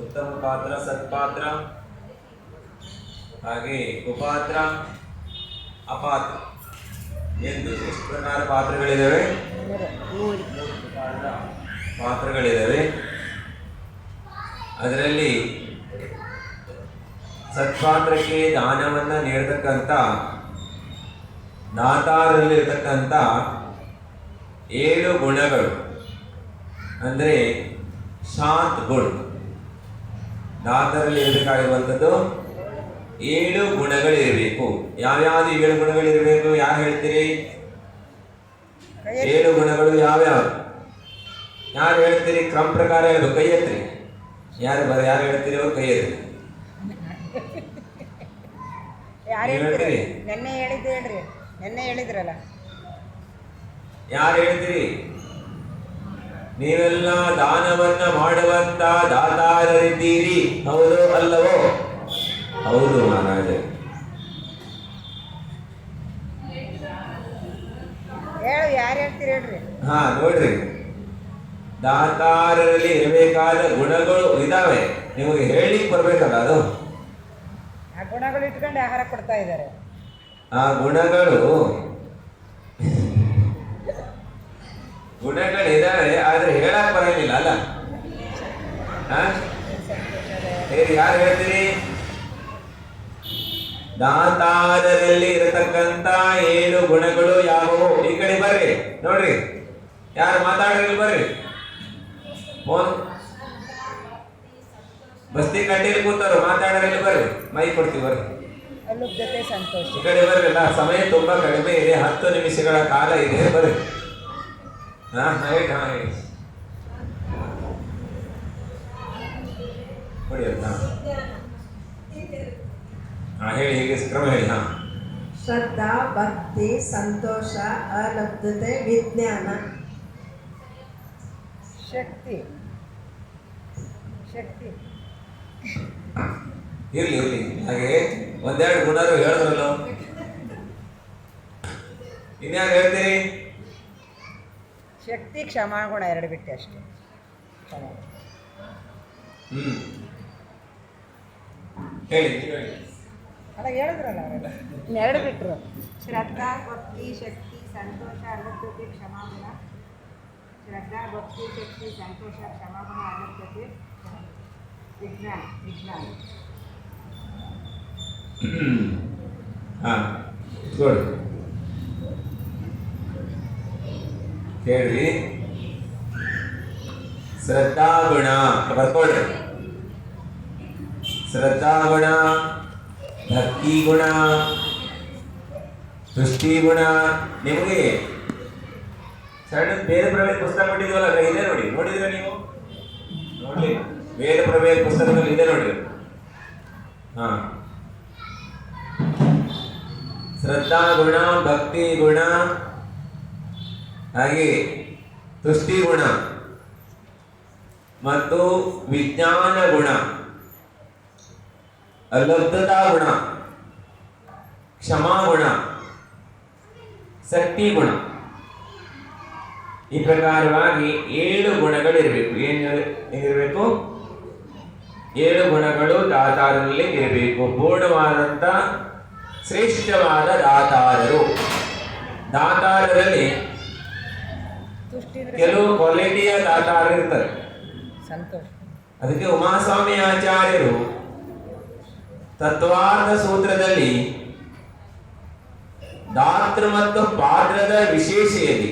ಉತ್ತಮ ಪಾತ್ರ, ಸತ್ಪಾತ್ರ, ಹಾಗೆ ಕುಪಾತ್ರ, ಅಪಾತ್ರ ಎಂದು ಎಷ್ಟು ಪ್ರಕಾರ ಪಾತ್ರಗಳಿದ್ದಾವೆ? ಪಾತ್ರಗಳಿದ್ದಾವೆ. ಅದರಲ್ಲಿ ಸತ್ಪಾತ್ರಕ್ಕೆ ದಾನವನ್ನು ನೀಡತಕ್ಕಂಥ ದಾತಾರಲ್ಲಿರ್ತಕ್ಕಂಥ 7 ಗುಣಗಳು ಅಂದರೆ ಶಾಂತ್ ಗುಣ. ದಾತರಲ್ಲಿ ಇರಬೇಕಾಗಿರುವಂಥದ್ದು 7 ಗುಣಗಳಿರಬೇಕು. ಯಾವ್ಯಾವುದು 7 ಗುಣಗಳಿರಬೇಕು? ಯಾರು ಹೇಳ್ತೀರಿ? 7 ಗುಣಗಳು ಯಾವ್ಯಾವ? ಯಾರು ಹೇಳ್ತೀರಿ? ಕ್ರಮ ಪ್ರಕಾರ ಹೇಳ್ಬೇಕು. ಕೈ ಎತ್ರಿ. ಯಾರು ಹೇಳ್ತೀರಿ? ಅವ್ರು ಕೈ ಎತ್ರಿ. ಹೇಳ್ತೀರಿ? ನೆನ್ನೆ ಹೇಳಿದ್ರಲ್ಲ. ಯಾರು ಹೇಳ್ತೀರಿ? ನೀವೆಲ್ಲ ದಾನವನ್ನ ಮಾಡುವಂತ ದಾತಾರರಿದ್ದೀರಿ, ಹೌದು ಅಲ್ಲವೋ? ಹೌದು ಮಹಾರಾಜ. ಯಾರು ಹೇಳ್ತೀರಿ ಹೇಳ್ರಿ. ಹಾ, ನೋಡ್ರಿ, ದಾತಾರರಲ್ಲಿ ಇರಬೇಕಾದ ಗುಣಗಳು ಇದಾವೆ. ನಿಮಗೆ ಹೇಳಿ ಬರ್ಬೇಕಲ್ಲ ಅದು. ಆ ಗುಣಗಳು ಇಟ್ಕೊಂಡು ಆಹಾರ ಕೊಡ್ತಾ ಇದ್ದಾರೆ. ಆ ಗುಣಗಳಿದಾವೆ, ಆದ್ರೆ ಹೇಳಕ್ ಬರಂಗಿಲ್ಲ ಅಲ್ಲ. ಯಾರು ಹೇಳ್ತೀರಿ? ದಾತಾರರಲ್ಲಿ ಇರತಕ್ಕಂತ 7 ಗುಣಗಳು ಯಾವುವು? ಈ ಕಡೆ ಬರ್ರಿ, ನೋಡ್ರಿ, ಯಾರು ಮಾತಾಡ್ರಿ, ಬರ್ರಿ. ಬಸ್ತಿ ಕಡ್ಡಿಯಲ್ಲಿ ಕೂತಾರು, ಮಾತಾಡೋರಲ್ಲಿ ಬರ್ರಿ, ಮೈ ಕೊಡ್ತೀವಿ, ಬರ್ರಿ. ಅಲುಬ್ಧತೆ, ಸಂತೋಷ. ಈ ಕಡೆ ಬರ್ರಲ್ಲ, ಸಮಯ ತುಂಬಾ ಕಡಿಮೆ ಇದೆ, 10 ನಿಮಿಷಗಳ ಕಾಲ ಇದೆ, ಬರ್ರಿ. ಹೇಳಿ, ಹೀಗೆ ಕ್ರಮ ಹೇಳಿ. ಶ್ರದ್ಧಾ, ಭಕ್ತಿ, ಸಂತೋಷ, ಅಲಬ್ಧತೆ, ವಿಜ್ಞಾನ, ಶಕ್ತಿ. ಇರ್ಲಿ ಹಾಗೆ ಒಂದೆರಡು ಗುಣರು ಹೇಳಿದ್ರಲ್ಲ. ಇನ್ಯಾರು ಹೇಳ್ತೀರಿ? ಶಕ್ತಿ, ಕ್ಷಮಾಗುಣ 2 ಬಿಟ್ಟೆ ಅಷ್ಟೇ. ಹೇಳಿ. ಅಲ್ಲ, ಹೇಳಿದ್ರಲ್ಲ ಅವರೆಲ್ಲ. 2 ಬಿಟ್ಟರು. ಶ್ರದ್ಧಾ, ಭಕ್ತಿ, ಶಕ್ತಿ, ಸಂತೋಷ, ಅಲಬ್ಧತೆ, ಕ್ಷಮಾಗುಣ. ಶ್ರದ್ಧಾ, ಭಕ್ತಿ, ಶಕ್ತಿ, ಸಂತೋಷ, ಕ್ಷಮಾಗುಣ, ಅಲಬ್ಧತೆ, ವಿಜ್ಞಾನ. ಕೇಳ್ರಿ. ಶ್ರದ್ಧಾಗುಣ ಬರ್ಕೊಳ್ರಿ. ಶ್ರದ್ಧಾಗುಣ, ಭಕ್ತಿ ಗುಣ, ತುಷ್ಟಿ ಗುಣ. ನಿಮಗೆ ಸಣ್ಣ ವೇದ ಪ್ರಭೇದ ಪುಸ್ತಕ ಕೊಟ್ಟಿದ್ವಲ್ಲ, ಇದೆ ನೋಡಿ. ನೋಡಿದ್ರೆ ನೀವು? ನೋಡಿ, ವೇದ ಪ್ರಭೇದ ಪುಸ್ತಕದಲ್ಲಿ ಇದೆ ನೋಡಿ. ಶ್ರದ್ಧಾ ಗುಣ, ಭಕ್ತಿ ಗುಣ, ಹಾಗೆ ತುಷ್ಟಿ ಗುಣ ಮತ್ತು ವಿಜ್ಞಾನ ಗುಣ, ಅಲಬ್ಧತಾ ಗುಣ, ಕ್ಷಮಾ ಗುಣ, ಶಕ್ತಿ ಗುಣ. ಈ ಪ್ರಕಾರವಾಗಿ 7 ಗುಣಗಳಿರಬೇಕು. ಏನಿರಬೇಕು? 7 ಗುಣಗಳು ದಾತಾರರಲ್ಲಿ ಇರಬೇಕು. ಪೂರ್ಣವಾದಂಥ ಶ್ರೇಷ್ಠವಾದ ದಾತಾರರು. ದಾತಾರರಲ್ಲಿ ಕೆಲವು ಕ್ವಾಲಿಟಿಯ ದಾತಾರರು ಇರ್ತಾರೆ. ಅದಕ್ಕೆ ಉಮಾಸ್ವಾಮಿ ಆಚಾರ್ಯರು ತತ್ವಾರ್ಥ ಸೂತ್ರದಲ್ಲಿ ದಾತೃ ಮತ್ತು ಪಾತ್ರದ ವಿಶೇಷೆಯಲ್ಲಿ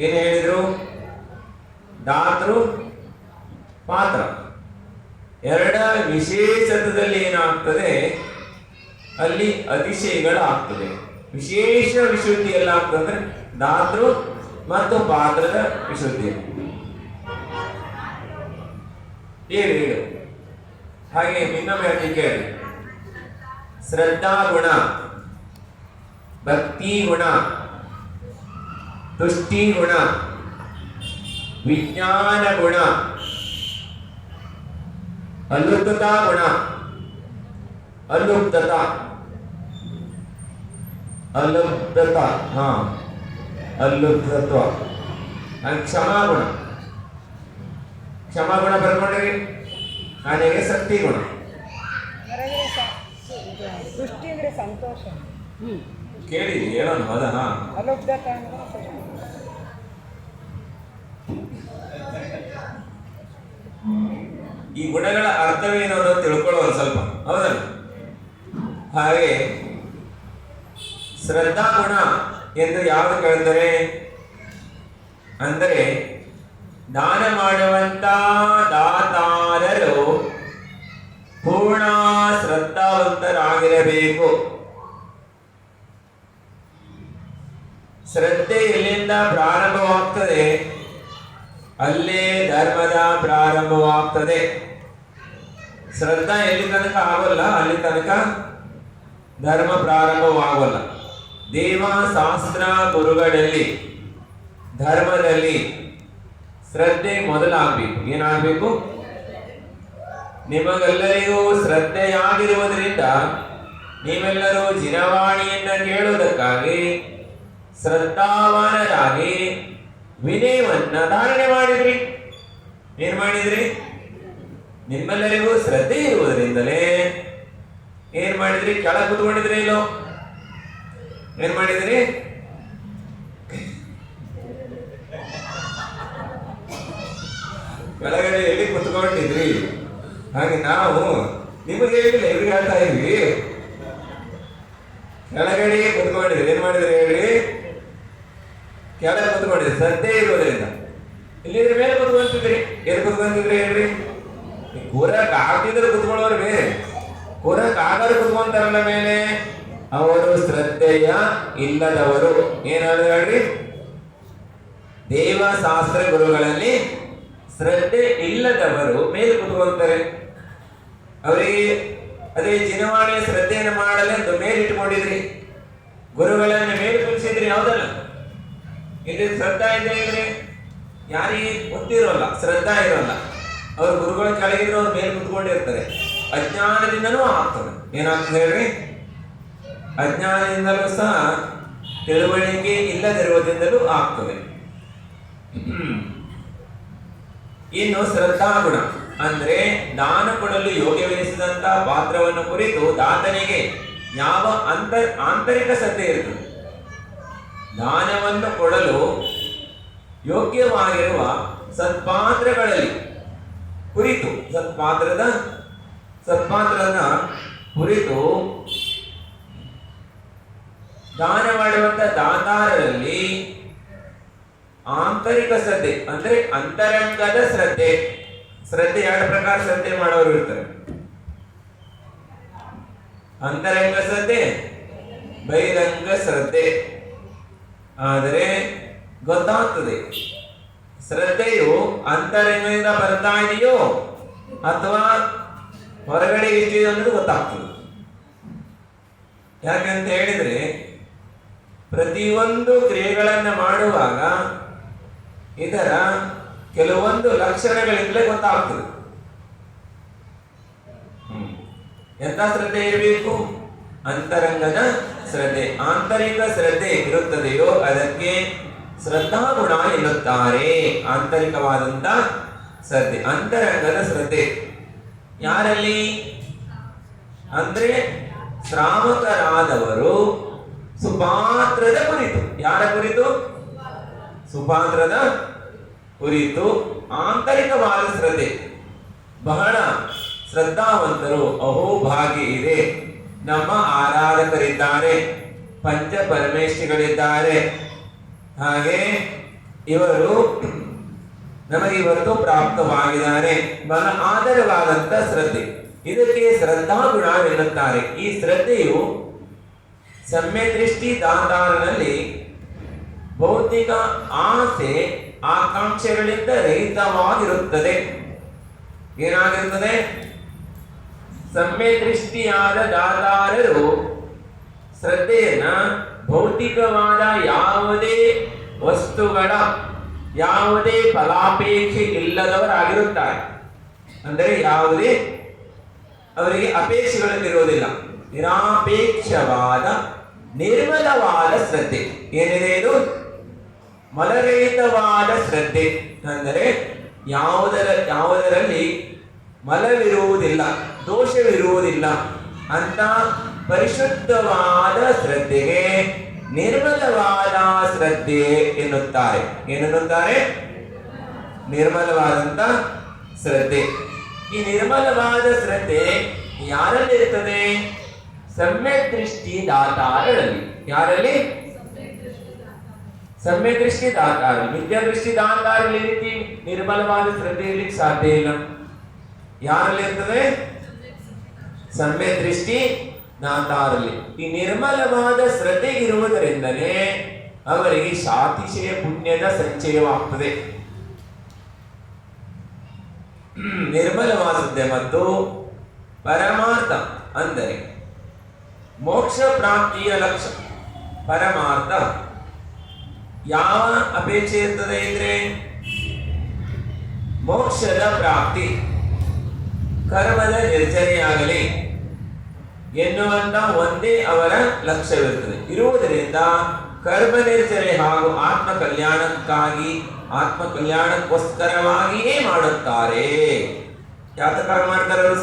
ಏನು ಹೇಳಿದ್ರು? ದಾತೃ, ಪಾತ್ರ 2 ವಿಶೇಷತ್ವದಲ್ಲಿ ಏನಾಗ್ತದೆ? ಅಲ್ಲಿ ಅತಿಶಯಗಳಾಗ್ತದೆ. ವಿಶೇಷ ವಿಶುದ್ಧಿ ಎಲ್ಲ ಆಗ್ತದೆ ದಾತೃ ಮತ್ತು ಪಾತ್ರದ ವಿಶುದ್ಧಿ. ಹೇಳು. ಹಾಗೆ ಇನ್ನೊಮ್ಮೆ ಕೇಳಿ. ಶ್ರದ್ಧಾ ಗುಣ, ಭಕ್ತಿ ಗುಣ, ತುಷ್ಟಿ ಗುಣ, ವಿಜ್ಞಾನ ಗುಣ, ಅಲುಬ್ಧತಾ ಗುಣ, ಅಲುಬ್ಧತಾ ಅಲುಬ್ಧತ್ವ, ಕ್ಷಮಾಗುಣ. ಕ್ಷಮಾಗುಣ ಬರ್ಕೊಂಡ್ರಿ. ಆನೆಗೆ ಶಕ್ತಿ ಗುಣ. ಹೊರಗಡೆ ಸೃಷ್ಟಿ ಅಂದರೆ ಸಂತೋಷ, ಕೇಳಿದ್ರಿ ಹೇಳೋಣ ಹೌದಾ? ಅಲುಬ್ಧತ ಅಂದರೆ ಸೃಷ್ಟಿ. ಈ ಗುಣಗಳ ಅರ್ಥವೇನು ಅನ್ನೋದು ತಿಳ್ಕೊಳ್ಳೋದು ಸ್ವಲ್ಪ, ಹೌದಲ್ಲ? ಹಾಗೆ ಶ್ರದ್ಧಾ ಗುಣ ಎಂದು ಯಾವುದು ಕೇಳ್ತಾರೆ ಅಂದರೆ, ದಾನ ಮಾಡುವಂತ ದಾತಾರರು ಪೂರ್ಣ ಶ್ರದ್ಧಾವಂತರಾಗಿರಬೇಕು. ಶ್ರದ್ಧೆ ಎಲ್ಲಿಂದ ಪ್ರಾರಂಭವಾಗ್ತದೆ ಅಲ್ಲೇ ಧರ್ಮದ ಪ್ರಾರಂಭವಾಗ್ತದೆ. ಶ್ರದ್ಧಾ ಎಲ್ಲಿ ತನಕ ಆಗೋಲ್ಲ ಅಲ್ಲಿ ತನಕ ಧರ್ಮ ಪ್ರಾರಂಭವಾಗೋಲ್ಲ. ದೇವ ಶಾಸ್ತ್ರ ಗುರುಗಳಲ್ಲಿ ಧರ್ಮದಲ್ಲಿ ಶ್ರದ್ಧೆ ಮೊದಲಾಗಬೇಕು. ಏನಾಗಬೇಕು? ನಿಮಗೆಲ್ಲರಿಗೂ ಶ್ರದ್ಧೆಯಾಗಿರುವುದರಿಂದ ನೀವೆಲ್ಲರೂ ಜಿನವಾಣಿಯನ್ನ ಕೇಳುವುದಕ್ಕಾಗಿ ಶ್ರದ್ಧಾವಾನರಾಗಿ ವಿನಯವನ್ನ ಧಾರಣೆ ಮಾಡಿದ್ರಿ. ಏನ್ ಮಾಡಿದ್ರಿ? ನಿಮ್ಮೆಲ್ಲರಿಗೂ ಶ್ರದ್ಧೆ ಇರುವುದರಿಂದಲೇ ಏನ್ ಮಾಡಿದ್ರಿ? ಕೆಳಗೆ ಕೂತ್ಕೊಂಡಿದ್ರಿ ಇಲ್ಲೋ? ಏನ್ ಮಾಡಿದ್ರಿ? ಕೆಳಗಡೆ ಎಲ್ಲಿ ಕುತ್ಕೊಂಡಿದ್ರಿ? ಹಾಗೆ ನಾವು ನಿಮಗೆ ಹೇಳಿಲ್ಲ, ಎದುರು ಹೇಳ್ತಾ ಇದ್ವಿ. ಕೆಳಗಡೆ ಕುತ್ಕೊಂಡಿದ್ರಿ. ಏನ್ ಮಾಡಿದ್ರಿ ಹೇಳ್ರಿ? ಕೆಳಗೆ ಕುತ್ಕೊಂಡಿದ್ರಿ ಶ್ರದ್ಧೆ ಇರೋದ್ರಿಂದ. ಇಲ್ಲಿದ್ರೆ ಮೇಲೆ ಕುತ್ಕೊಂತಿದ್ರಿ. ಎಲ್ಲಿ ಕುತ್ಕೊಂತಿದ್ರಿ ಹೇಳ್ರಿ? ಕೂರಕ್ ಆಗ್ತಿದ್ರೆ ಕುತ್ಕೊಳ್ಳೋರು ಬೇರೆ, ಕೂರಕ್ ಆಗರು ಕುತ್ಕೊಂತಾರಲ್ಲ ಮೇಲೆ, ಅವರು ಶ್ರದ್ಧೆಯ ಇಲ್ಲದವರು. ಏನಾದ್ರು ಹೇಳ್ರಿ? ದೇವಶಾಸ್ತ್ರ ಗುರುಗಳಲ್ಲಿ ಶ್ರದ್ಧೆ ಇಲ್ಲದವರು ಮೇಲೆ ಕುತ್ಕೊಂತಾರೆ. ಅವರಿಗೆ ಅದೇ ಜಿನವಾಣಿಯ ಶ್ರದ್ಧೆಯನ್ನು ಮಾಡಲೆಂದು ಮೇಲಿಟ್ಟುಕೊಂಡಿದ್ರಿ. ಗುರುಗಳನ್ನು ಮೇಲೆ ಕುಳಿಸಿದ್ರಿ, ಹೌದಲ್ಲ? ಇಲ್ಲಿ ಶ್ರದ್ಧಾ ಇದೆ ಇದ್ರೆ ಯಾರಿಗೆ ಗೊತ್ತಿರೋಲ್ಲ, ಶ್ರದ್ಧಾ ಇರೋಲ್ಲ. ಅವ್ರ ಗುರುಗಳ ಕೆಳಗಿದ್ರೆ ಅವ್ರ ಮೇಲೆ ಕುತ್ಕೊಂಡಿರ್ತಾರೆ. ಅಜ್ಞಾನದಿಂದನೂ ಆಗ್ತದೆ. ಏನಾಗ್ತದೆ ಹೇಳ್ರಿ? ಅಜ್ಞಾನದಿಂದಲೂ ಸಹ ತಿಳುವಳಿಕೆ ಇಲ್ಲದಿರುವುದರಿಂದಲೂ ಆಗ್ತದೆ. ಇನ್ನು ಶ್ರದ್ಧಾಗುಣ ಅಂದ್ರೆ ದಾನ ಕೊಡಲು ಯೋಗ್ಯವೆನಿಸಿದಂತ ಪಾತ್ರವನ್ನು ಕುರಿತು ದಾತನಿಗೆ ಯಾವ ಆಂತರಿಕ ಶ್ರದ್ಧೆ ಇರ್ತದೆ. ದಾನವನ್ನು ಕೊಡಲು ಯೋಗ್ಯವಾಗಿರುವ ಸತ್ಪಾತ್ರಗಳಲ್ಲಿ ಕುರಿತು ಸತ್ಪಾತ್ರದ ಕುರಿತು ದಾನ ಮಾಡುವಂತ ದಾತಾರರಲ್ಲಿ ಆಂತರಿಕ ಶ್ರದ್ಧೆ ಅಂದ್ರೆ ಅಂತರಂಗದ ಶ್ರದ್ಧೆ. ಶ್ರದ್ಧೆ ಎರಡು ಪ್ರಕಾರ ಶ್ರದ್ಧೆ ಮಾಡೋರು ಇರ್ತಾರೆ. ಅಂತರಂಗ ಶ್ರದ್ಧೆ, ಬಹಿರಂಗ ಶ್ರದ್ಧೆ. ಆದರೆ ಗೊತ್ತಾಗ್ತದೆ ಶ್ರದ್ಧೆಯು ಅಂತರಂಗದಿಂದ ಬರ್ತಾ ಇದೆಯೋ ಅಥವಾ ಹೊರಗಡೆ ಇದೆಯೋ ಅನ್ನೋದು ಗೊತ್ತಾಗ್ತದೆ. ಯಾಕಂತ ಹೇಳಿದ್ರೆ ಪ್ರತಿಯೊಂದು ಕ್ರಿಯೆಗಳನ್ನು ಮಾಡುವಾಗ ಇದರ ಕೆಲವೊಂದು ಲಕ್ಷಣಗಳಿಂದಲೇ ಗೊತ್ತಾಗ್ತದೆ. ಎಂತ ಶ್ರದ್ಧೆ ಇರಬೇಕು? ಅಂತರಂಗದ ಶ್ರದ್ಧೆ. ಆಂತರಿಕ ಶ್ರದ್ಧೆ ಇರುತ್ತದೆಯೋ ಅದಕ್ಕೆ ಶ್ರದ್ಧಾಗುಣ ಎನ್ನುತ್ತಾರೆ. ಆಂತರಿಕವಾದಂತ ಶ್ರದ್ಧೆ, ಅಂತರಂಗದ ಶ್ರದ್ಧೆ ಯಾರಲ್ಲಿ ಅಂದ್ರೆ ಶ್ರಾವಕರಾದವರು ಸುಪಾತ್ರದ ಕುರಿತು. ಯಾರ ಕುರಿತು? ಸುಪಾತ್ರದ ಕುರಿತು ಆಂತರಿಕವಾದ ಶ್ರದ್ಧೆ. ಬಹಳ ಶ್ರದ್ಧಾವಂತರು, ಅಹೋಭಾಗ್ಯ ಇದೆ, ನಮ್ಮ ಆರಾಧಕರಿದ್ದಾರೆ, ಪಂಚ ಪರಮೇಶ್ವರಿಗಳಿದ್ದಾರೆ, ಹಾಗೆ ಇವರು ನಮಗೆ ಇವತ್ತು ಪ್ರಾಪ್ತವಾಗಿದ್ದಾರೆ. ಬಹಳ ಆಧಾರವಾದಂತ ಶ್ರದ್ಧೆ. ಇದಕ್ಕೆ ಶ್ರದ್ಧಾಗುಣ ಎನ್ನುತ್ತಾರೆ. ಈ ಶ್ರದ್ಧೆಯು ಸಮ್ಯ ದೃಷ್ಟಿ ದಾತಾರನಲ್ಲಿ ಭೌತಿಕ ಆಸೆ ಆಕಾಂಕ್ಷೆಗಳಿಂದ ರಹಿತವಾಗಿರುತ್ತದೆ. ಏನಾಗಿರುತ್ತದೆ? ಸಮ್ಯ ದೃಷ್ಟಿಯಾದ ದಾತಾರರು ಶ್ರದ್ಧೆಯನ್ನ ಭೌತಿಕವಾದ ಯಾವುದೇ ವಸ್ತುಗಳ ಯಾವುದೇ ಫಲಾಪೇಕ್ಷೆ ಇಲ್ಲದವರಾಗಿರುತ್ತಾರೆ. ಅಂದರೆ ಯಾವುದೇ ಅವರಿಗೆ ಅಪೇಕ್ಷೆಗಳಿರುವುದಿಲ್ಲ. ನಿರಾಪೇಕ್ಷವಾದ ನಿರ್ಮಲವಾದ ಶ್ರದ್ಧೆ. ಏನಿದೆ ಇದು? ಮಲರಹಿತವಾದ ಶ್ರದ್ಧೆ. ಅಂದರೆ ಯಾವುದರಲ್ಲಿ ಮಲವಿರುವುದಿಲ್ಲ, ದೋಷವಿರುವುದಿಲ್ಲ ಅಂತ ಪರಿಶುದ್ಧವಾದ ಶ್ರದ್ಧೆಗೆ ನಿರ್ಮಲವಾದ ಶ್ರದ್ಧೆ ಎನ್ನುತ್ತಾರೆ. ಏನೆನ್ನುತ್ತಾರೆ? ನಿರ್ಮಲವಾದಂತ ಶ್ರದ್ಧೆ. ಈ ನಿರ್ಮಲವಾದ ಶ್ರದ್ಧೆ ಯಾರಲ್ಲಿ ಇರ್ತದೆ? ಸಮ್ಯಕ್ ದೃಷ್ಟಿ ದಾತಾರರಲ್ಲಿ. ಯಾರಲ್ಲಿ? ಸಮ್ಯಕ್ ದೃಷ್ಟಿ ದಾತಾರ. ಮಿಥ್ಯಾ ದೃಷ್ಟಿ ದಾತಾರಲ್ಲಿ ಈ ರೀತಿ ನಿರ್ಮಲವಾದ ಶ್ರದ್ಧೆ ಇರ್ಲಿಕ್ಕೆ ಸಾಧ್ಯ ಇಲ್ಲ. ಯಾರಲ್ಲಿ ಇರ್ತದೆ? ಸಮ್ಯಕ್ ದೃಷ್ಟಿ ದಾತಾರಲ್ಲಿ. ಈ ನಿರ್ಮಲವಾದ ಶ್ರದ್ಧೆ ಇರುವುದರಿಂದಲೇ ಅವರಿಗೆ ಸಾತಿಶಯ ಪುಣ್ಯದ ಸಂಚಯವಾಗ್ತದೆ. ನಿರ್ಮಲವಾದ ಶ್ರದ್ಧೆ ಮತ್ತು ಪರಮಾರ್ಥ ಅಂದರೆ ಮೋಕ್ಷ ಪ್ರಾಪ್ತಿಯ ಲಕ್ಷ್ಯ. ಪರಮಾರ್ಥ ಯಾವ ಅಪೇಕ್ಷೆ ಇರ್ತದೆ ಅಂದ್ರೆ ಮೋಕ್ಷದ ಪ್ರಾಪ್ತಿ, ಕರ್ಮದ ನಿರ್ಜನೆಯಾಗಲಿ ಎನ್ನುವಂತ ಒಂದೇ ಅವರ ಲಕ್ಷ್ಯವಿರುತ್ತದೆ. ಇರುವುದರಿಂದ ಕರ್ಮ ನಿರ್ಜನೆ ಹಾಗೂ ಆತ್ಮ ಕಲ್ಯಾಣಕ್ಕೋಸ್ಕರವಾಗಿಯೇ ಮಾಡುತ್ತಾರೆ. ಯಾತಕ್ಕಾಗಿ ಮಾಡ್ತಾರೆ ಅವರು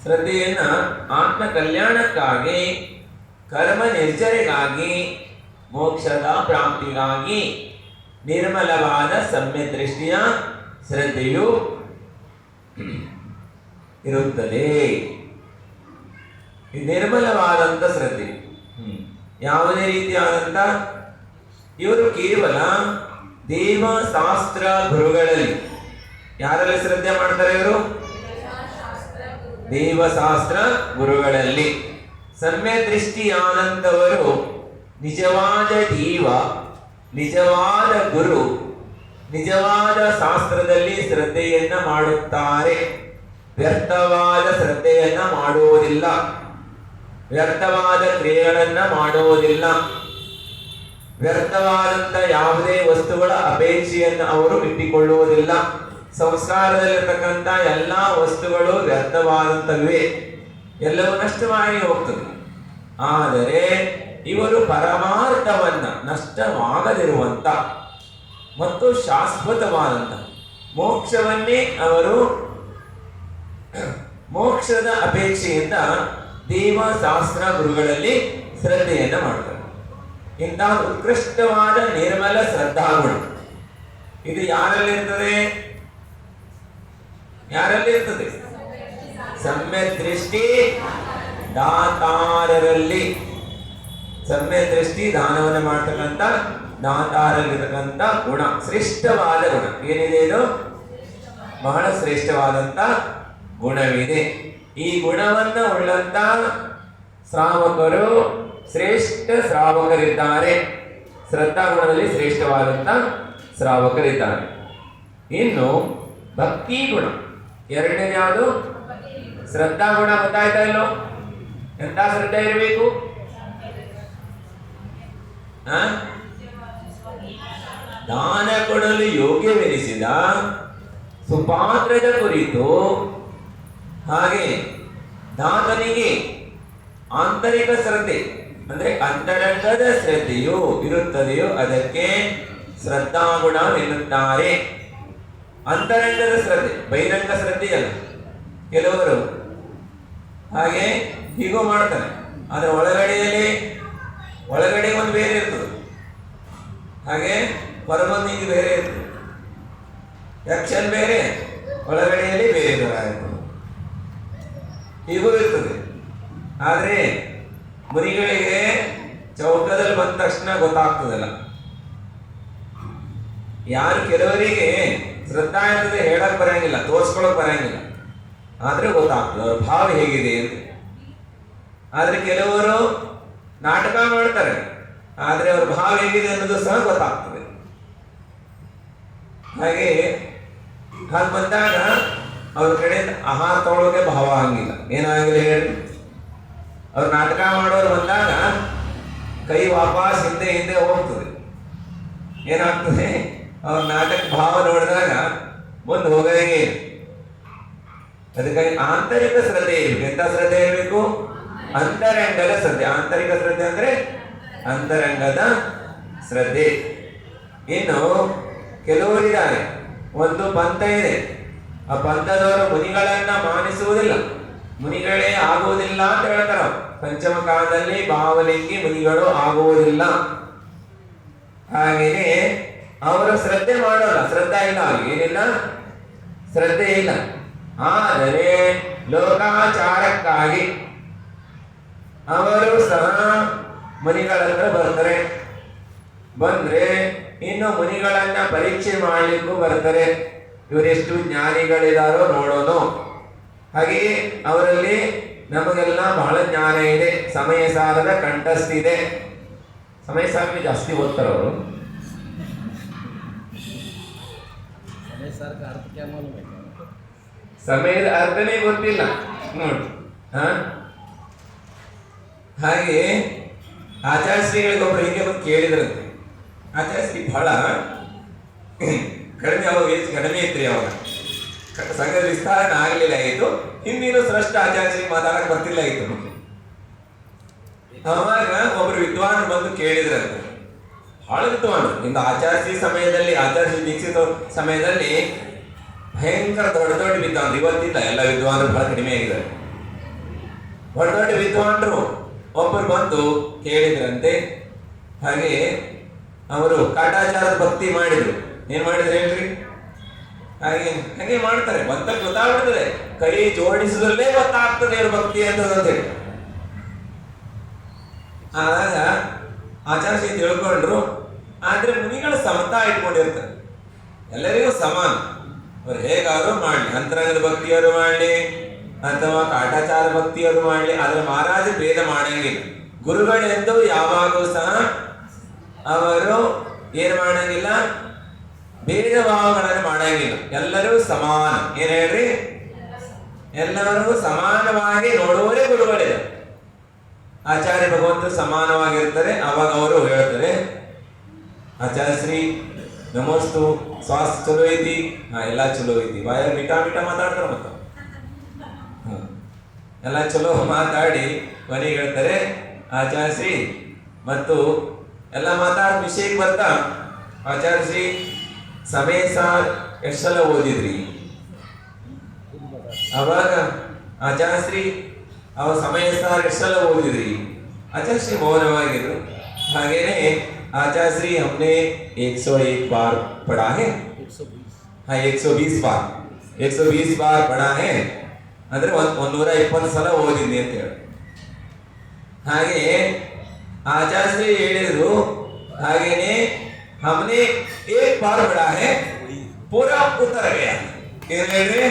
ಶ್ರದ್ಧೆಯನ್ನ? ಆತ್ಮ ಕಲ್ಯಾಣಕ್ಕಾಗಿ, ಕರ್ಮ ನಿರ್ಜನೆಗಾಗಿ, ಮೋಕ್ಷದ ಪ್ರಾಪ್ತಿಗಾಗಿ ನಿರ್ಮಲವಾದ ಸಮ್ಯ ದೃಷ್ಟಿಯ ಶ್ರದ್ಧೆಯು ಇರುತ್ತದೆ. ನಿರ್ಮಲವಾದಂತ ಶ್ರದ್ಧೆ ಯಾವುದೇ ರೀತಿಯಾದಂತ, ಇವರು ಕೇವಲ ದೇವಶಾಸ್ತ್ರ ಗುರುಗಳಲ್ಲಿ. ಯಾರಲ್ಲಿ ಶ್ರದ್ಧೆ ಮಾಡ್ತಾರೆ ಇವರು? ದೇವಶಾಸ್ತ್ರ ಗುರುಗಳಲ್ಲಿ. ಸಮ್ಯ ದೃಷ್ಟಿಯಾದಂಥವರು ನಿಜವಾದ ದೇವ, ನಿಜವಾದ ಗುರು, ನಿಜವಾದ ಶಾಸ್ತ್ರದಲ್ಲಿ ಶ್ರದ್ಧೆಯನ್ನ ಮಾಡುತ್ತಾರೆ. ವ್ಯರ್ಥವಾದ ಶ್ರದ್ಧೆಯನ್ನ ಮಾಡುವುದಿಲ್ಲ, ವ್ಯರ್ಥವಾದ ಕ್ರಿಯೆಗಳನ್ನ ಮಾಡುವುದಿಲ್ಲ, ವ್ಯರ್ಥವಾದಂತ ಯಾವುದೇ ವಸ್ತುಗಳ ಅಪೇಕ್ಷೆಯನ್ನು ಅವರು ಇಟ್ಟುಕೊಳ್ಳುವುದಿಲ್ಲ. ಸಂಸ್ಕಾರದಲ್ಲಿರ್ತಕ್ಕಂಥ ಎಲ್ಲ ವಸ್ತುಗಳು ವ್ಯರ್ಥವಾದಂತವೇ, ಎಲ್ಲವೂ ನಷ್ಟವಾಗಿ ಹೋಗ್ತದೆ. ಆದರೆ ಇವರು ಪರಮಾರ್ಥವನ್ನ ನಷ್ಟವಾಗದಿರುವಂತ ಮತ್ತು ಶಾಶ್ವತವಾದಂತ ಮೋಕ್ಷವನ್ನೇ ಅವರು ಮೋಕ್ಷದ ಅಪೇಕ್ಷೆಯಿಂದ ದೇವಶಾಸ್ತ್ರ ಗುರುಗಳಲ್ಲಿ ಶ್ರದ್ಧೆಯನ್ನ ಮಾಡ್ತಾರೆ. ಇಂತಹ ಉತ್ಕೃಷ್ಟವಾದ ನಿರ್ಮಲ ಶ್ರದ್ಧಾಗುಣ ಇದು ಯಾರಲ್ಲಿರ್ತದೆ? ಯಾರಲ್ಲಿರ್ತದೆ? ಸಮ್ಯ ದೃಷ್ಟಿ ದಾತಾರರಲ್ಲಿ. ಸಮ್ಯ ದೃಷ್ಟಿ ದಾನವನ್ನು ಮಾಡ್ತಕ್ಕಂಥ ದಾತಾರಲ್ಲಿರ್ತಕ್ಕಂಥ ಗುಣ, ಶ್ರೇಷ್ಠವಾದ ಗುಣ ಏನಿದೆ? ಇದು ಬಹಳ ಶ್ರೇಷ್ಠವಾದಂತ ಗುಣವಿದೆ. ಈ ಗುಣವನ್ನ ಉಳ್ಳಂತ ಶ್ರಾವಕರು ಶ್ರೇಷ್ಠ ಶ್ರಾವಕರಿದ್ದಾರೆ. ಶ್ರದ್ಧಾ ಗುಣದಲ್ಲಿ ಶ್ರೇಷ್ಠವಾದಂತ ಶ್ರಾವಕರಿದ್ದಾರೆ. ಇನ್ನು ಭಕ್ತಿ ಗುಣ ಎರಡನೇದು ಯಾವುದು? ಶ್ರದ್ಧಾ ಗುಣ. ಗೊತ್ತಾಯ್ತಾ ಇಲ್ಲೋ? ಎಂತ ಶ್ರದ್ಧೆ ಇರಬೇಕು? ದಾನ ಕೊಡಲು ಯೋಗ್ಯವೆನಿಸಿದ ಸುಪಾತ್ರದ ಕುರಿತು, ಹಾಗೆ ದಾತನಿಗೆ ಆಂತರಿಕ ಶ್ರದ್ಧೆ ಅಂದ್ರೆ ಅಂತರಂಗದ ಶ್ರದ್ಧೆಯು ಇರುತ್ತದೆಯೋ ಅದಕ್ಕೆ ಶ್ರದ್ಧಾಗುಣ ಎನ್ನುತ್ತಾರೆ. ಅಂತರಂಗದ ಶ್ರದ್ಧೆ, ಬಹಿರಂಗ ಶ್ರದ್ಧೆಯಲ್ಲ. ಕೆಲವರು ಹಾಗೆ ಹೀಗೂ ಮಾಡ್ತಾರೆ, ಆದ್ರೆ ಒಳಗಡೆ ಒಂದು ಬೇರೆ ಇರ್ತದೆ, ಹಾಗೆ ಹೊರಬಂದಿಗೆ ಬೇರೆ ಇರ್ತದೆ. ಆಕ್ಷನ್ ಬೇರೆ, ಒಳಗಡೆಯಲ್ಲಿ ಬೇರೆ ಇರ್ತದೆ, ಹೀಗೂ ಇರ್ತದೆ. ಆದ್ರೆ ಮುನಿಗಳಿಗೆ ಚೌಕದಲ್ಲಿ ಬಂದ ತಕ್ಷಣ ಗೊತ್ತಾಗ್ತದಲ್ಲ. ಯಾರು ಕೆಲವರಿಗೆ ಶ್ರದ್ಧಾ ಇರ್ತದೆ, ಹೇಳಕ್ ಬರಂಗಿಲ್ಲ, ತೋರ್ಸ್ಕೊಳಕ್ ಬರಂಗಿಲ್ಲ, ಆದ್ರೆ ಗೊತ್ತಾಗ್ತದೆ ಅವ್ರ ಭಾವ ಹೇಗಿದೆ ಅಂತ. ಆದ್ರೆ ಕೆಲವರು ನಾಟಕ ಮಾಡ್ತಾರೆ, ಆದ್ರೆ ಅವ್ರ ಭಾವ ಹೇಗಿದೆ ಅನ್ನೋದು ಸಹ ಗೊತ್ತಾಗ್ತದೆ. ಹಾಗೆ ಬಂದಾಗ ಅವ್ರ ಕಡೆ ಆಹಾರ ತಗೊಳ್ಳೋಕೆ ಭಾವ ಹಂಗಿಲ್ಲ, ಏನಾಗಿಲ್ಲ ಹೇಳಿ. ಅವ್ರು ನಾಟಕ ಮಾಡೋರು ಬಂದಾಗ ಕೈ ವಾಪಸ್ ಹಿಂದೆ ಹೋಗ್ತದೆ. ಏನಾಗ್ತದೆ? ಅವ್ರ ನಾಟಕ ಭಾವ ನೋಡಿದಾಗ ಮುಂದೆ ಹೋಗೋದೇ. ಅದಕ್ಕಾಗಿ ಆಂತರಿಕ ಶ್ರದ್ಧೆ ಇರಬೇಕು. ಎಂತ ಶ್ರದ್ಧೆ ಇರಬೇಕು? ಅಂತರಂಗದ ಶ್ರದ್ಧೆ. ಆಂತರಿಕ ಶ್ರದ್ಧೆ ಅಂದ್ರೆ ಅಂತರಂಗದ ಶ್ರದ್ಧೆ. ಇನ್ನು ಕೆಲವರಿದ್ದಾರೆ ಒಂದು ಪಂಥ ಇದೆ. ಆ ಪಂಥದವರು ಮುನಿಗಳನ್ನ ಮಾನಿಸುವುದಿಲ್ಲ, ಮುನಿಗಳೇ ಆಗುವುದಿಲ್ಲ ಅಂತ ಹೇಳ್ತಾರ. ಪಂಚಮ ಕಾಲದಲ್ಲಿ ಭಾವಲಿಂಗಿ ಮುನಿಗಳು ಆಗುವುದಿಲ್ಲ. ಹಾಗೆಯೇ ಅವರು ಶ್ರದ್ಧೆ ಮಾಡೋಲ್ಲ, ಶ್ರದ್ಧಾ ಇಲ್ಲ, ಅವ್ರಿಗೆ ಏನಿಲ್ಲ, ಶ್ರದ್ಧೆ ಇಲ್ಲ. ಆದರೆ ಲೋಕಾಚಾರಕ್ಕಾಗಿ ಅವರು ಸಹ ಮುನಿಗಳ ಹತ್ರ ಬರ್ತಾರೆ. ಬಂದ್ರೆ ಇನ್ನು ಮುನಿಗಳನ್ನ ಪರೀಕ್ಷೆ ಮಾಡ್ಲಿಕ್ಕೂ ಬರ್ತಾರೆ. ಇವರೆಷ್ಟು ಜ್ಞಾನಿಗಳಿದಾರೋ ನೋಡೋನು. ಹಾಗೆಯೇ ಅವರಲ್ಲಿ ನಮಗೆಲ್ಲ ಬಹಳ ಜ್ಞಾನ ಇದೆ, ಸಮಯ ಸಾರದ ಕಂಠಸ್ಥ ಇದೆ. ಸಮಯ ಸಾರಿಗೆ ಜಾಸ್ತಿ ಓದ್ತಾರೆ ಅವರು. ಸಮಯದ ಅರ್ಥನೇ ಗೊತ್ತಿಲ್ಲ ನೋಡಿ. ಹಾಗೆ ಆಚಾರ್ಯ ಶ್ರೀಗಳಿಗೊಬ್ರು ಹೀಗೆ ಬಂದು ಕೇಳಿದ್ರಂತೆ. ಆಚಾರ್ಯ ಶ್ರೀ ಬಹಳ ಕಡಿಮೆ, ಅವಾಗ ಏಜ್ ಕಡಿಮೆ ಇತ್ರಿ. ಅವಾಗ ಸಂಘದ ವಿಸ್ತಾರನ ಆಗಲಿಲ್ಲ ಆಯಿತು. ಹಿಂದಿನ ಸೃಷ್ಟ ಆಚಾರ್ಯ ಶ್ರೀ ಮಾತಾಡಕ್ ಬರ್ತಿಲ್ಲ ಆಯಿತು. ಅವಾಗ ಒಬ್ರು ವಿದ್ವಾನ್ ಬಂದು ಕೇಳಿದ್ರಂತೆ, ಬಹಳ ವಿದ್ವಾನ್. ಇಂದು ಆಚಾರ್ಯ ಶ್ರೀ ಸಮಯದಲ್ಲಿ, ಆಚಾರ್ಯ ಶ್ರೀ ದೀಕ್ಷಿತ ಸಮಯದಲ್ಲಿ ಭಯಂಕರ ದೊಡ್ಡ ದೊಡ್ಡ ವಿದ್ವಾನ್ರು. ಇವತ್ತಿಲ್ಲ, ಎಲ್ಲ ವಿದ್ವಾನ್ರು ಬಹಳ ಕಡಿಮೆ ಆಗಿದ್ದಾರೆ. ದೊಡ್ಡ ದೊಡ್ಡ ವಿದ್ವಾನ್ರು ಒಬ್ಬರು ಬಂದು ಕೇಳಿದ್ರಂತೆ. ಹಾಗೆ ಅವರು ಕಾಟಾಚಾರದ ಭಕ್ತಿ ಮಾಡಿದ್ರು. ಏನ್ ಮಾಡಿದ್ರು ಹೇಳ್ರಿ? ಹಾಗೆ ಮಾಡ್ತಾರೆ, ಭಕ್ತಕ್ಕೆ ಗೊತ್ತಾಗ್ಬಿಡ್ತದೆ, ಕೈ ಜೋಡಿಸಿದಲ್ಲೇ ಗೊತ್ತಾಗ್ತದೆ ಇವ್ರ ಭಕ್ತಿ ಅಂತ ಹೇಳಿ. ಆಗ ಆಚಾರ್ಯ ಶ್ರೀ ತಿಳ್ಕೊಂಡ್ರು. ಆದ್ರೆ ಮುನಿಗಳು ಸಮತಾ ಇಟ್ಕೊಂಡಿರ್ತಾರೆ, ಎಲ್ಲರಿಗೂ ಸಮಾನ. ಅವ್ರು ಹೇಗಾದ್ರೂ ಮಾಡ್ಲಿ, ಅಂತರಂಗದ ಭಕ್ತಿಯವರು ಮಾಡ್ಲಿ ಅಥವಾ ಕಾಟಾಚಾರ ಭಕ್ತಿಯವರು ಮಾಡ್ಲಿ, ಆದ್ರೆ ಮಹಾರಾಜ ಭೇದ ಮಾಡಂಗಿಲ್ಲ. ಗುರುಗಳೆಂದು ಯಾವಾಗೂ ಸಹ ಅವರು ಏನ್ ಮಾಡಂಗಿಲ್ಲ, ಭೇದ ಭಾವಗಳನ್ನು ಮಾಡಂಗಿಲ್ಲ. ಎಲ್ಲರೂ ಸಮಾನ. ಏನ್ ಹೇಳ್ರಿ? ಎಲ್ಲರೂ ಸಮಾನವಾಗಿ ನೋಡುವವರೇ ಗುರುಗಳಿದೆ. ಆಚಾರ್ಯ ಭಗವಂತರು ಸಮಾನವಾಗಿರ್ತಾರೆ. ಅವಾಗ ಅವರು ಹೇಳ್ತಾರೆ, ಆಚಾರ್ಯ ಶ್ರೀ ನಮೋಸ್ತು, ಸ್ವಾಸ್ಥ್ಯ ಚಲೋ ಐತಿ, ಎಲ್ಲ ಚಲೋ ಐತಿ. ಬಾಯ ಮಿಠಾ ಮಿಠಾ ಮಾತಾಡ್ತಾರ, ಮತ್ತ ಎಲ್ಲ ಚಲೋ ಮಾತಾಡಿ ಕೊನೆಗೆ ಹೇಳ್ತಾರೆ, ಆಚಾರ್ಯ ಶ್ರೀ ಮತ್ತು ಎಲ್ಲ ಮಾತಾಡ ವಿಷಯಕ್ಕೆ ಬರ್ತಾ, ಆಚಾರ್ಯ ಶ್ರೀ ಸಮಯ ಸಾರ್ ಎಷ್ಟೆಲ್ಲ ಓದಿದ್ರಿ? ಅವಾಗ ಆಚಾರ್ಯ ಶ್ರೀ ಅವ್ರ ಸಮಯ ಸಾರ್ ಎಷ್ಟೆಲ್ಲ ಓದಿದ್ರಿ? ಆಚಾರ್ಯ ಶ್ರೀ ಮೌನವಾಗಿದ್ರು. ಹಾಗೇನೆ आचार्य श्री हमने 101 बार पढ़ा है. हाँ 120 बार 120 बार पढ़ा है ಅಂದ್ರೆ 120 ಸಲ ಓದಿದ್ನಿ ಅಂತ ಹೇಳಿ. ಹಾಗೆ ಆಚಾರ್ಯ ಶ್ರೀ ಹೇಳಿದ್ರು, ಹಾಗೇನೆ हमने एक बार पढ़ा है पूरा उतर गया. ಏನು ಹೇಳ್ರಿ?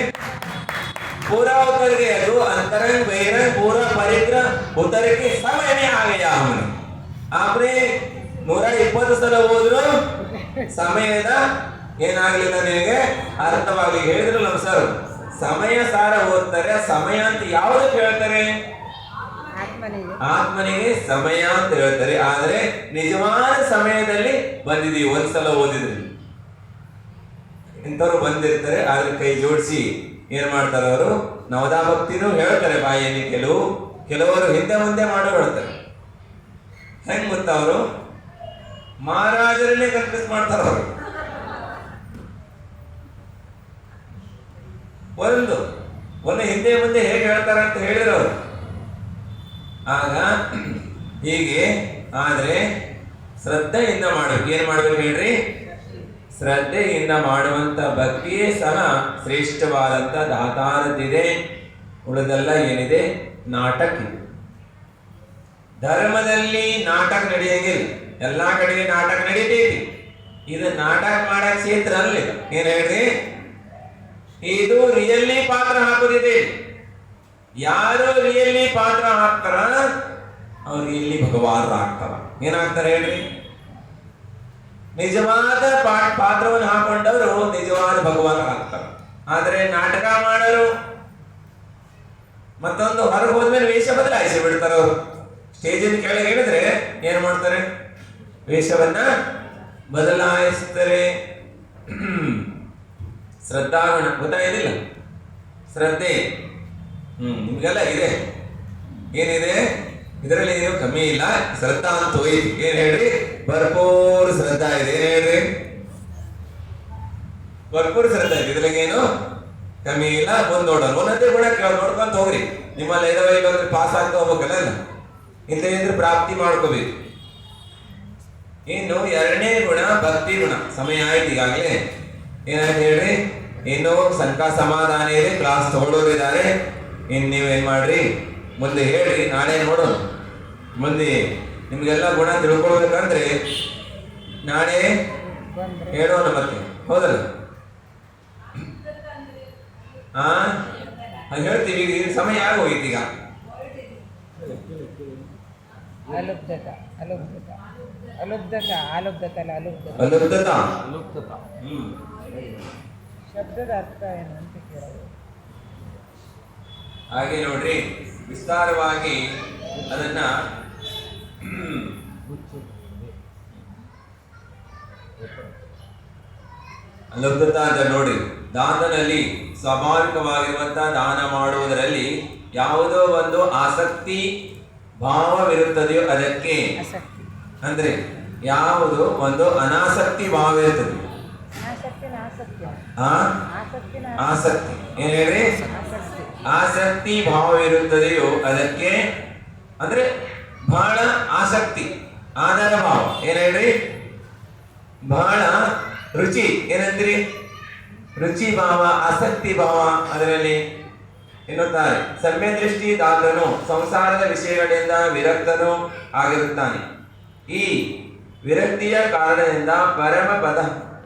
पूरा उतर गया. जो अंतरंग बहिरंग पूरा परिग्रह उतर के समय में आ गया. हमने आपने 120 ಸಲ ಹೋದ್ರು ಸಮಯದ ಏನಾಗ್ಲಿಲ್ಲ, ನಿನಗೆ ಅರ್ಥವಾಗಿ ಹೇಳಿದ್ರು ನಮ್ಮ ಸರ್. ಸಮಯ ಸಾರ ಓದ್ತಾರೆ, ಸಮಯ ಅಂತ ಯಾವ್ದಕ್ಕೆ ಹೇಳ್ತಾರೆ? ಆತ್ಮನಿಗೆ ಸಮಯ ಅಂತ ಹೇಳ್ತಾರೆ. ಆದ್ರೆ ನಿಜವಾದ ಸಮಯದಲ್ಲಿ ಬಂದಿದೀವಿ, ಒಂದ್ಸಲ ಓದಿದ್ರಿ. ಇಂಥವ್ರು ಬಂದಿರ್ತಾರೆ. ಆದ್ರೆ ಕೈ ಜೋಡಿಸಿ ಏನ್ ಮಾಡ್ತಾರೆ ಅವರು? ನವದಾ ಭಕ್ತಿನೂ ಹೇಳ್ತಾರೆ ಬಾಯಲ್ಲಿ. ಕೆಲವರು ಹಿಂದೆ ಮುಂದೆ ಮಾಡಿ ಹೇಳ್ತಾರೆ. ಹೆಂಗ್ ಗೊತ್ತ? ಅವರು ಮಹಾರಾಜರನ್ನೇ ಕನ್ಫ್ಯೂಸ್ ಮಾಡ್ತಾರ. ಅವರು ಒಂದು ಹಿಂದೆ ಮುಂದೆ ಹೇಗೆ ಹೇಳ್ತಾರೆ ಅಂತ ಹೇಳಿರೋರು. ಆಗ ಹೀಗೆ ಆದ್ರೆ ಶ್ರದ್ಧೆಯಿಂದ ಮಾಡ್ಬೇಕು. ಏನ್ ಮಾಡ್ಬೇಕು ಹೇಳ್ರಿ? ಶ್ರದ್ಧೆಯಿಂದ ಮಾಡುವಂತ ಭಕ್ತಿಯೇ ಸಹ ಶ್ರೇಷ್ಠವಾದಂತ ದಾತಾರದಿದೆ. ಉಳಿದೆಲ್ಲ ಏನಿದೆ ನಾಟಕ. ಧರ್ಮದಲ್ಲಿ ನಾಟಕ ನಡೆಯಂಗಿಲ್ಲ. ಎಲ್ಲಾ ಕಡೆಗೆ ನಾಟಕ ನಡೀತೈತಿ. ಇದು ನಾಟಕ ಮಾಡೋ ಕ್ಷೇತ್ರ ಅಲ್ಲ. ಏನ್ ಹೇಳ್ರಿ? ಇದು ರಿಯಲಿ ಪಾತ್ರ ಹಾಕೋದಿದೆ. ಯಾರು ರಿಯಲಿ ಪಾತ್ರ ಹಾಕ್ತಾರ ಅವ್ರು ಇಲ್ಲಿ ಭಗವಾನ್ ಆಗ್ತಾರ. ಏನಾಗ್ತಾರೆ ಹೇಳ್ರಿ? ನಿಜವಾದ ಪಾತ್ರವನ್ನು ಹಾಕೊಂಡವರು ನಿಜವಾದ ಭಗವಾನ್ ಆಗ್ತಾರ. ಆದ್ರೆ ನಾಟಕ ಮಾಡೋರು ಮತ್ತೊಂದು ಹೊರಗೆ ಹೋದ್ಮೇಲೆ ವೇಷ ಬದಲಾಯಿಸಿ ಬಿಡ್ತಾರ. ಅವರು ಸ್ಟೇಜಿನ ಕೆಳಗೆ ಹೇಳಿದ್ರೆ ಏನ್ ಮಾಡ್ತಾರೆ? ವೇಷವನ್ನ ಬದಲಾಯಿಸ್ತಾರೆ. ಶ್ರದ್ಧಾಗುಣ ಗೊತ್ತಾಗಿದಿಲ್ಲ? ಶ್ರದ್ಧೆ ನಿಮ್ಗೆಲ್ಲ ಇದೆ. ಏನಿದೆ ಇದರಲ್ಲಿ? ಏನು ಕಮ್ಮಿ ಇಲ್ಲ. ಶ್ರದ್ಧಾ ಅಂತ ಹೋಯ್ತು. ಏನ್ ಹೇಳ್ರಿ? ಭರ್ಪೂರ್ ಶ್ರದ್ಧಾ ಇದೆ. ಏನ್ ಹೇಳ್ರಿ? ಭರ್ಪೂರ್ ಶ್ರದ್ಧೆ ಐತಿ, ಇದ್ರಾಗೇನು ಕಮ್ಮಿ ಇಲ್ಲ. ಮುಂದ್ ನೋಡೋಣ, ಒಂದೊಂದೇ ಗುಣ ನೋಡ್ಕೊಂತ ಹೋಗ್ರಿ. ನಿಮ್ಮಲ್ಲಿ ಇದಾವ ಇಲ್ಲಂದ್ರೆ ಪಾಸ್ ಆಗ್ತಾ ಹೋಗ್ಬೇಕಲ್ಲ, ಇಲ್ಲ ಇದ್ರೆ ಪ್ರಾಪ್ತಿ ಮಾಡ್ಕೋಬೇಕು. ಇನ್ನು ಎರಡನೇ ಗುಣ ಭಕ್ತಿ ಗುಣ. ಸಮಯ ಆಯ್ತು ಈಗಾಗಲೇ. ಏನಾಯ್ತು ಹೇಳ್ರಿ, ಇನ್ನು ಸಂಕ ಸಮಾಧಾನ ಇದೆ, ಕ್ಲಾಸ್ ತಗೊಳ್ಳೋರಿದ್ದಾರೆ. ಇನ್ನು ನೀವೇನ್ ಮಾಡ್ರಿ, ಮುಂದೆ ಹೇಳ್ರಿ, ನಾಳೆ ನೋಡೋಣ. ಮುಂದೆ ನಿಮ್ಗೆಲ್ಲ ಗುಣ ತಿಳ್ಕೊಳ್ಬೇಕಂದ್ರೆ ನಾಳೆ ಹೇಳೋಣ ಮತ್ತೆ, ಹೌದಲ್ಲ? ಹೇಳ್ತೀವಿ. ಈಗ ಸಮಯ ಆಗೋಯ್ತು ಈಗ. ಅಲುಬ್ಧತಾ ಅಲುಬ್ಧತಾ ಅಲುಬ್ಧತಾ ಅಲುಬ್ಧತಾ ಅಲ್ಲ ಅಲುಬ್ಧತಾ ಅಲುಬ್ಧತಾ. ಶಬ್ದದ ಅರ್ಥ ಏನು ಅಂತ ಕೇಳೋದು. ಹಾಗೆ ನೋಡ್ರಿ, ವಿಸ್ತಾರವಾಗಿ ಅದನ್ನ ಅಲುಬ್ಧತಾ ಅಂತ ನೋಡಿ. ದಾನದಲ್ಲಿ ಸ್ವಾಭಾವಿಕವಾಗಿರುವಂತಹ ದಾನ ಮಾಡುವುದರಲ್ಲಿ ಯಾವುದೋ ಒಂದು ಆಸಕ್ತಿ ಭಾವವಿರುತ್ತದೆಯೋ ಅದಕ್ಕೆ, ಆಸಕ್ತಿ ಅಂದ್ರೆ ಯಾವುದು ಒಂದು ಅನಾಸಕ್ತಿ ಭಾವ ಇರ್ತದೆ. ಆಸಕ್ತಿ ಏನ್ ಹೇಳ್ರಿ, ಆಸಕ್ತಿ ಭಾವವಿರುತ್ತದೆಯೋ ಅದಕ್ಕೆ, ಅಂದ್ರೆ ಬಹಳ ಆಸಕ್ತಿ, ಆಧಾರ ಭಾವ. ಏನ್ ಹೇಳ್ರಿ, ಬಹಳ ರುಚಿ. ಏನಂದ್ರಿ, ರುಚಿ ಭಾವ, ಆಸಕ್ತಿ ಭಾವ. ಅದರಲ್ಲಿ ಎನ್ನುತ್ತಾರೆ, ಸಮ್ಯ ದೃಷ್ಟಿ ದಾತನು ಸಂಸಾರದ ವಿಷಯಗಳಿಂದ ವಿರಕ್ತನು ಆಗಿರುತ್ತಾನೆ. ಈ ವಿರಕ್ತಿಯ ಕಾರಣದಿಂದ ಪರಮ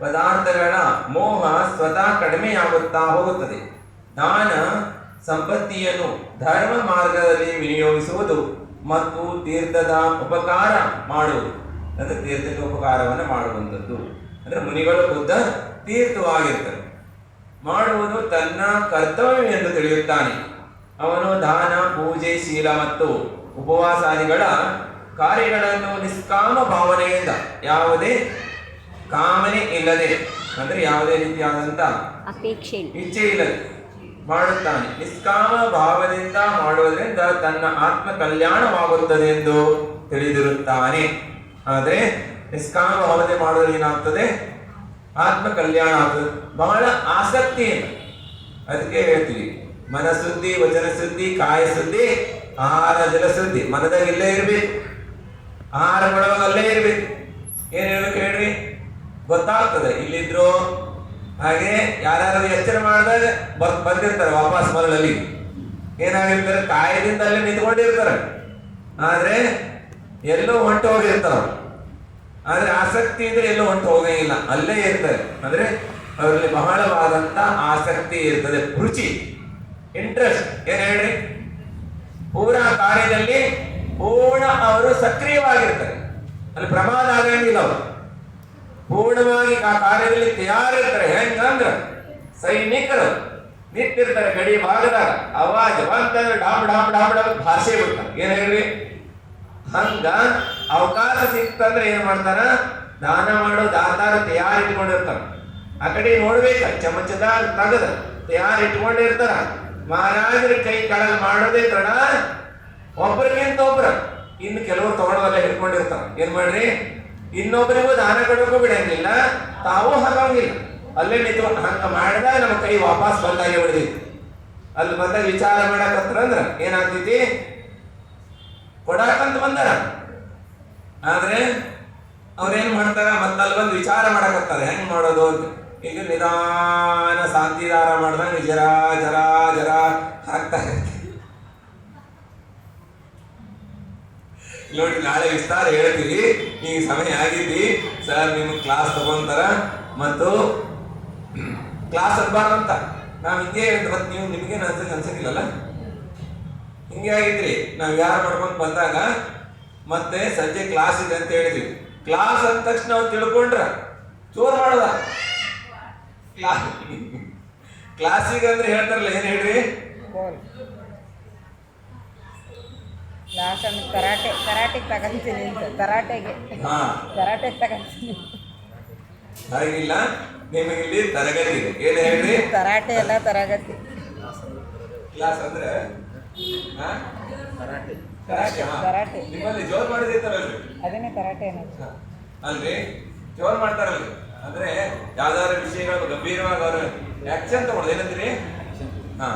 ಪದಾರ್ಥಗಳ ಮೋಹ ಸ್ವತಃ ಕಡಿಮೆಯಾಗುತ್ತಾ ಹೋಗುತ್ತದೆ. ದಾನ ಸಂಪತ್ತಿಯನ್ನು ಧರ್ಮ ಮಾರ್ಗದಲ್ಲಿ ವಿನಿಯೋಗಿಸುವುದು ಮತ್ತು ತೀರ್ಥದ ಉಪಕಾರ ಮಾಡುವುದು, ಅಂದ್ರೆ ತೀರ್ಥದ ಉಪಕಾರವನ್ನು ಮಾಡುವಂಥದ್ದು. ಅಂದ್ರೆ ಮುನಿಗಳು ಬುದ್ಧ ತೀರ್ಥವಾಗಿರ್ತಾರೆ. ಮಾಡುವುದು ತನ್ನ ಕರ್ತವ್ಯ ಎಂದು ತಿಳಿಯುತ್ತಾನೆ. ಅವನು ದಾನ, ಪೂಜೆ, ಶೀಲ ಮತ್ತು ಉಪವಾಸಾದಿಗಳ ಕಾರ್ಯಗಳನ್ನು ನಿಷ್ಕಾಮ ಭಾವನೆಯಿಂದ, ಯಾವುದೇ ಕಾಮನೆ ಇಲ್ಲದೆ, ಅಂದ್ರೆ ಯಾವುದೇ ರೀತಿಯಾದಂತ ಇಚ್ಛೆ ಇಲ್ಲದೆ ಮಾಡುತ್ತಾನೆ. ನಿಷ್ಕಾಮ ಭಾವದಿಂದ ಮಾಡುವುದರಿಂದ ತನ್ನ ಆತ್ಮ ಕಲ್ಯಾಣವಾಗುತ್ತದೆ ಎಂದು ತಿಳಿದಿರುತ್ತಾನೆ. ಆದರೆ ನಿಷ್ಕಾಮ ಭಾವನೆ ಮಾಡೋದ್ರಿಂದ ಏನಾಗ್ತದೆ, ಆತ್ಮ ಕಲ್ಯಾಣ ಆಗ್ತದೆ. ಬಹಳ ಆಸಕ್ತಿಯಿಂದ. ಅದಕ್ಕೆ ಹೇಳ್ತೀವಿ, ಮನಶುದ್ಧಿ, ವಚನ ಶುದ್ಧಿ, ಕಾಯ ಶುದ್ಧಿ, ಆಹಾರ ಜಲ ಶುದ್ಧಿ. ಮನದಾಗ ಇಲ್ಲೇ ಇರ್ಬೇಕು, ಆಹಾರ ಮಾಡುವಾಗ ಅಲ್ಲೇ ಇರ್ಬೇಕು. ಏನ್ ಹೇಳ್ಬೇಕು ಹೇಳ್ರಿ, ಗೊತ್ತಾಗ್ತದೆ ಇಲ್ಲಿದ್ರು. ಹಾಗೆ ಯಾರು ಎಚ್ಚರ ಮಾಡಿದಾಗ ಬಂದಿರ್ತಾರೆ ವಾಪಸ್ ಮರಳಲ್ಲಿ. ಏನಾಗಿರ್ತಾರೆ, ಕಾಯದಿಂದ ಅಲ್ಲೇ ನಿಂತ್ಕೊಂಡಿರ್ತಾರೆ, ಆದ್ರೆ ಎಲ್ಲೋ ಹೊಂಟು ಹೋಗಿರ್ತಾರ. ಆದ್ರೆ ಆಸಕ್ತಿ ಇದ್ರೆ ಎಲ್ಲೋ ಹೊಂಟು ಹೋಗಂಗಿಲ್ಲ, ಅಲ್ಲೇ ಇರ್ತಾರೆ. ಅಂದ್ರೆ ಅವರಲ್ಲಿ ಬಹಳವಾದಂತ ಆಸಕ್ತಿ ಇರ್ತದೆ, ರುಚಿ, ಇಂಟ್ರೆಸ್ಟ್. ಏನ್ ಹೇಳ್ರಿ, ಪೂರ ಕಾರ್ಯದಲ್ಲಿ ಪೂರ್ಣ ಅವರು ಸಕ್ರಿಯವಾಗಿರ್ತಾರೆ. ಅಲ್ಲಿ ಪ್ರಮಾದ ಆಗಂಗಿಲ್ಲ. ಅವರು ಪೂರ್ಣವಾಗಿ ಆ ಕಾರ್ಯದಲ್ಲಿ ತಯಾರಿರ್ತಾರೆ. ಹೆಂಗಂದ್ರ ಸೈನಿಕರು ನಿಂತಿರ್ತಾರೆ ಗಡಿ ಭಾಗದಾಗ, ಅವಾಜ್ ಬಂತಂದ್ರೆ ಡಾಮ್ ಡಾಮ್ ಡಾಮ್ ಡಾಮ್ ಭಾಷೆ ಬಿಡ್ತಾರೆ. ಏನ್ ಹೇಳ್ರಿ, ಹಂಗ ಅವಕಾಶ ಸಿಕ್ತಂದ್ರೆ ಏನ್ ಮಾಡ್ತಾರ, ದಾನ ಮಾಡೋ ದಾತಾರ ತಯಾರಿ ಇಟ್ಕೊಂಡಿರ್ತಾರ. ಆ ಕಡೆ ನೋಡ್ಬೇಕ, ಚಮಚದಾಗ ತೆಗೆದ ತಯಾರಿ ಇಟ್ಕೊಂಡಿರ್ತಾರ. ಮಹಾರಾಜರ ಕೈ ಕಡಲ್ ಮಾಡೋದೇ ತಡ, ಒಬ್ಬರಿಗಿಂತ ಒಬ್ರ. ಇನ್ನು ಕೆಲವರು ತಗೊಳ್ಳೋದೆಲ್ಲ ಹಿಡ್ಕೊಂಡಿರ್ತಾರ. ಏನ್ ಮಾಡ್ರಿ, ಇನ್ನೊಬ್ಬರಿಗೂ ದಾನ ಕೊಡೋಕ್ಕೂ ಬಿಡಂಗಿಲ್ಲ, ತಾವು ಹಾಕಂಗಿಲ್ಲ. ಅಲ್ಲೇ ನಿಂತು ಹಂಗ ಮಾಡಿದಾಗ ನಮ್ಮ ಕೈ ವಾಪಸ್ ಬಂದಾಗೆ ಬಿಡ್ತೈತಿ. ಅಲ್ಲಿ ಬಂದಾಗ ವಿಚಾರ ಮಾಡಕತ್ರ ಅಂದ್ರ ಏನಾಗ್ತೈತಿ, ಕೊಡಾಕಂತ ಬಂದಾರ. ಆದ್ರೆ ಅವ್ರೇನ್ ಮಾಡ್ತಾರ, ಮತ್ತೆ ಅಲ್ಲಿ ಬಂದು ವಿಚಾರ ಮಾಡಕತ್ತಾರ ಹೆಂಗ್ ಮಾಡೋದು ಅಂತ. ಈಗ ನಿಧಾನ ಶಾಂತಿದಾರ ಮಾಡ್ದಂಗ ಜರ ಜರ ಜರ ಹಾಕ್ತಾ ಇರ್ತೀವಿ ನೋಡಿ. ನಾಳೆ ವಿಸ್ತಾರ ಹೇಳ್ತೀವಿ. ಈಗ ಸಮಯ ಆಗಿದ್ದಿ ಸರ್, ನಿಮ್ಗೆ ಕ್ಲಾಸ್ ತಗೊಂತಾರ ಮತ್ತು ಕ್ಲಾಸ್ ಅನ್ಬಾರ್ದಂತ ನಾವ್ ಹಿಂಗೆ ಮತ್ತೆ ನೀವು ನಿಮ್ಗೆ ಅನ್ಸಕ್ಕಿಲ್ಲಲ್ಲ, ಹಿಂಗೆ ಆಗಿದ್ರಿ. ನಾವ್ ಯಾರು ಮಾಡ್ಕೊಂಡ್ ಬಂದಾಗ ಮತ್ತೆ ಸಂಜೆ ಕ್ಲಾಸ್ ಇದೆ ಅಂತ ಹೇಳಿದ್ವಿ. ಕ್ಲಾಸ್ ಅಂದ ತಕ್ಷಣ ನಾವು ತಿಳ್ಕೊಂಡ್ರ ಚೋರ್ ಮಾಡೋದ. ಕ್ಲಾಸಿಗೆ ಅಂದ್ರೆ ಹೇಳ್ತಾರಲ್ಲ, ಏನ್ ಹೇಳ್ರಿ, ಕ್ಲಾಸ್ ಅಂದ್ರೆ ಕರಾಟೆಗೆ ತಗೊಂತೀನಿ ಅಂತ, ಕರಾಟೆಗೆ ತಗೊಂತೀನಿ. ಹಾಗಿಲ್ಲ, ನಿಮಗೆ ಇಲ್ಲಿ ತರಗತಿ ಇದೆ. ಏನ್ ಹೇಳ್ರಿ, ಕರಾಟೆ ಎಲ್ಲ ತರಗತಿ. ಕ್ಲಾಸ್ ಅಂದ್ರೆ ನಿಮ್ಮಲ್ಲಿ ಜೋರ್ ಮಾಡಿದಿರ್ತಾರಲ್ರಿ, ಅದನ್ನೇ ಕರಾಟೆ ಅನ್ನೋದು ಅಲ್ರಿ. ಜೋರ್ ಮಾಡ್ತಾರಲ್ರಿ, ಅಂದ್ರೆ ಯಾವ್ದಾದ್ರು ವಿಷಯಗಳನ್ನು ಗಂಭೀರವಾಗಿ ಅವರು ಆಕ್ಷನ್ ತಗೊಳ್ಳೋದು ಏನಂತೀರಿ? ಹಾ